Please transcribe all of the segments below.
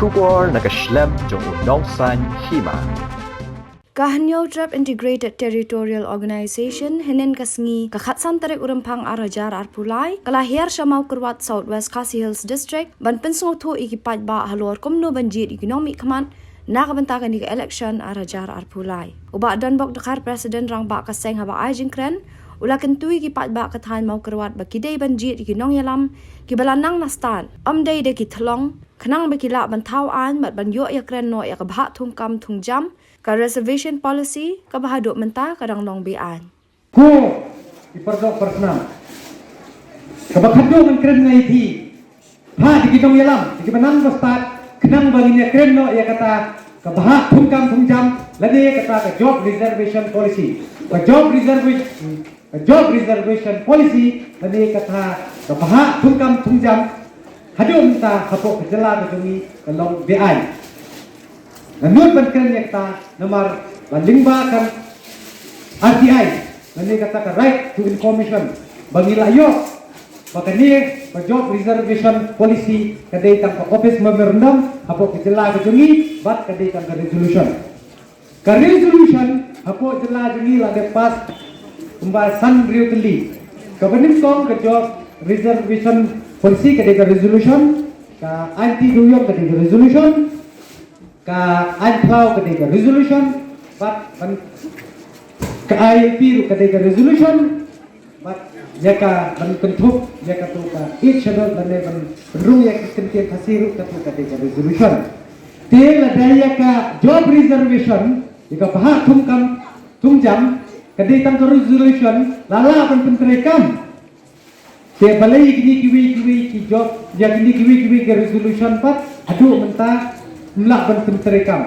Shubor nakaslem jong unongsan hima. Kahanyaw Trap Integrated Territorial Organization hinin kasngi kakhatsan tarik urampang arajar arpulai kalahir siya mau kurwat Southwest Khasi Hills District ban pensungutu ikipad ba halor kumno banjir economic command nakabantakan di election arajar arpulai. Uba dan bok dekar presiden rang ba kaseng haba ajing kren ula kentui ikipad ba kathan mau kurwat ba kidai banjir ikinong yalam kibalanang nastan amday de kithlong kenang bakila bantauan mat banyo ya kren no ya kabha thungkam thungjam ka reservation policy ka bahaduk mentah kadang long bian. Ko ipardok persnam. Kabakado man kren ngai thi. Ha digidong yalam, digibanang bastat, kenang banginya kren no ya kata kabaha thungkam thungjam lade kata ka job reservation policy. Ka job reservation policy lade kata kabaha thungkam thungjam hadu mentah hapok kejela kejungi kalong bian. Nanut bankan yakta nomor bandingba kan RTI nanti kata right to information bagi layo makanya job reservation policy kadai tang office memorandum apa kejela kejungi bat kadai tang resolution apa jela jungi lade pas pembahasan riu teli kabanim kong ke job reservation policy kadai ke resolution ka anti duyok kadai ke resolution ka Anklau ketika resolution but ka IFP ketika resolution but jaka bentuk jaka tu ka each other dan benrung yang kentian hasiru ketika resolution tel daya ka job reservation jika bahak thungkam thungjam ketika resolution lala penterekam te balai kiwi ki job ya kiwi ke resolution pat aduh mentah melak ban terekam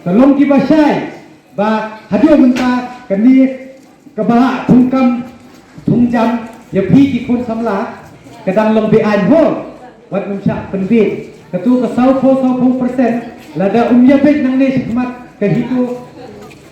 tolong kibasai ba hadu mentah kani kabah thungkam thungjam ya phi ki kon samla kadang long be an ho wat numsa penbit katu ka 40% lada bet nang ne sikmat ka hitu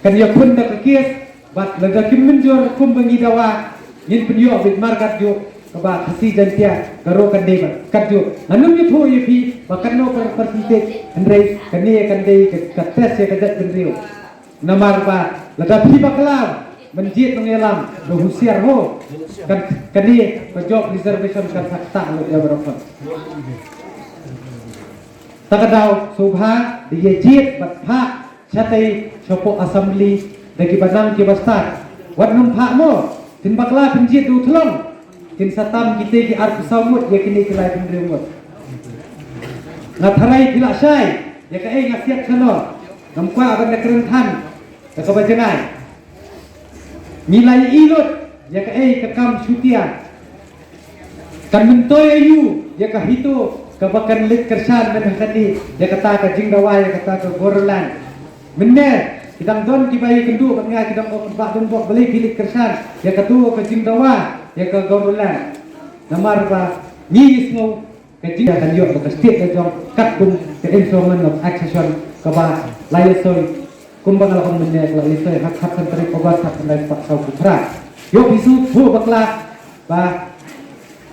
kan ya kun da kies bat lada kim menjor kum bangi dawa yin penyo bit markat yo kaba hasi jantia garo kan deba kadjo anum yu tho yu phi bakan no percentage andrei kani kandei ka tes ya kajat benrio namar ba lada phi baklam menjit mengelam do husiar ho kan kani ka job reservation kan sakta lo ya berapa takadau subha di jit bat pha chatai chopo assembly dagi banang ki bastat wat num pha mo tin bakla penjit du thlong kin satam kita ki ar kusawut ya kini kelai pendrimut ngatharai bila sai ya ka ngasiat sano namkwa akan nakrentan ka kabajangan nilai ilut ya ka kakam syutia kan mentoy ayu ya ka hito kabakan lit kersan dan kadi ya kata ka jingdawa ya kata ka gorolan menner kidang don kibai kendu banga kidang bak dombok beli bilik kersan ya katu ka jingdawa ya ka gaurulan namar ba ni ismo ka jinda kan yo ka state ka jong katum ka instrument of accession ka ba layasoy kumbang lakon menne ka layasoy hak hak kan tarik obat hak kan pak sau putra yo bisu fu bakla ba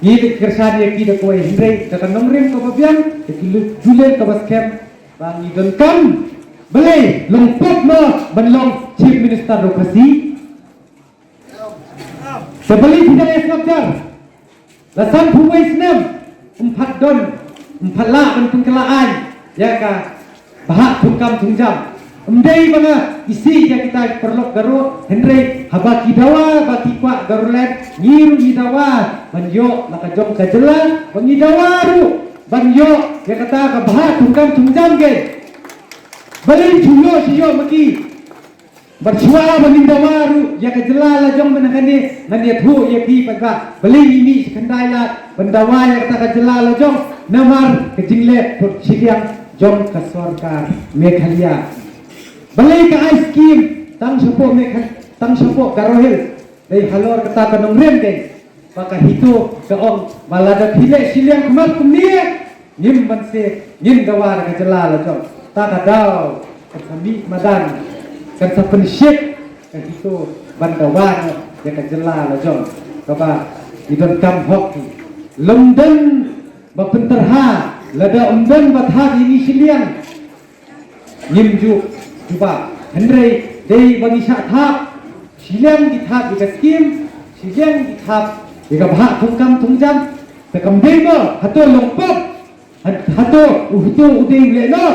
ni kersan ya ki da koy hindai ka kan nomrem ka babian ka kilu julen ka baskem ba ni don kam beli lengkap mo benlong chief minister lokasi sebeli tidak esnapjar lasan buwai senam empat don empat la dan pengkelaan ya ka bahak thungkam thungjam emdai banga isi ya kita perlok garo hendrei habaki dawa baki kwa garulet ngiru idawa banyo nakajong kajela bangidawaru banyo ya kata ka bahak thungkam thungjam ge beli juyo siyo maki bersuara baru ya kejelala jong menangani naniat hu ya pi pada beli ini sekendala pendawa yang kata kejelala jong namar kejingle sidiang jong ke sorkar Meghalaya beli ke ice cream tang sopo garohil dari halor kata kanong rem deng maka hitu ke ong balada pile siliang kemat kumnia nyim banse nyim gawar kejelala jong tak ada kami madan kan sa pensyik kan itu bandawan ya kan jela la jong kaba idon kam hok london ba penterha lada umdan batha ini siliang nimju coba Henry dari bagi thap siliang di thap di skim siliang di thap di bahak tungkam tungjam tekam dego hato longpot hato udai leno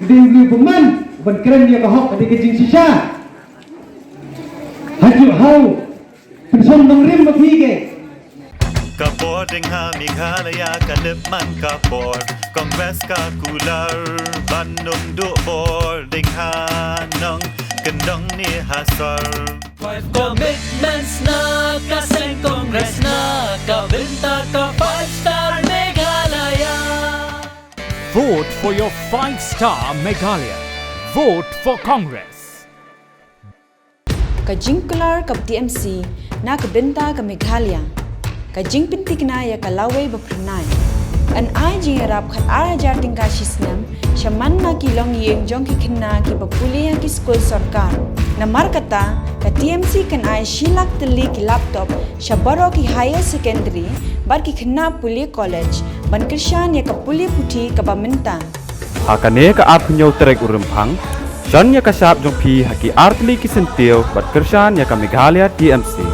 udai peman ban keren dia bahok di kejing sisa haju hau penson dongrim bagi Kabor ding ha Meghalaya kalip man kabor Kongres ka kular Bandung du bor ding ha nong kendong ni hasar Five commitments na kaseng Congress na kabinta ka 5-star Meghalaya. Vote for your 5-star Meghalaya. Vote for Congress. Kajingkular ka TMC na kabenta ka Meghalaya. Kajing pintik na ya kalaway baprenay. An ay jingarap kat arajar tingka sisnam, shaman na kilong yeng jong kikina ki bapulihan ki school sarkar. Namar kata, ka TMC kan ay shilak tali ki laptop, shabaro ki higher secondary, bar ki kina puli college, ban kirsyan ya ka puli puti ka bamintan. Hakane ka apnyo terek urempang, shan ya ka sap jong pi haki artli ki sentil bat kershan ya ka Meghalaya TMC.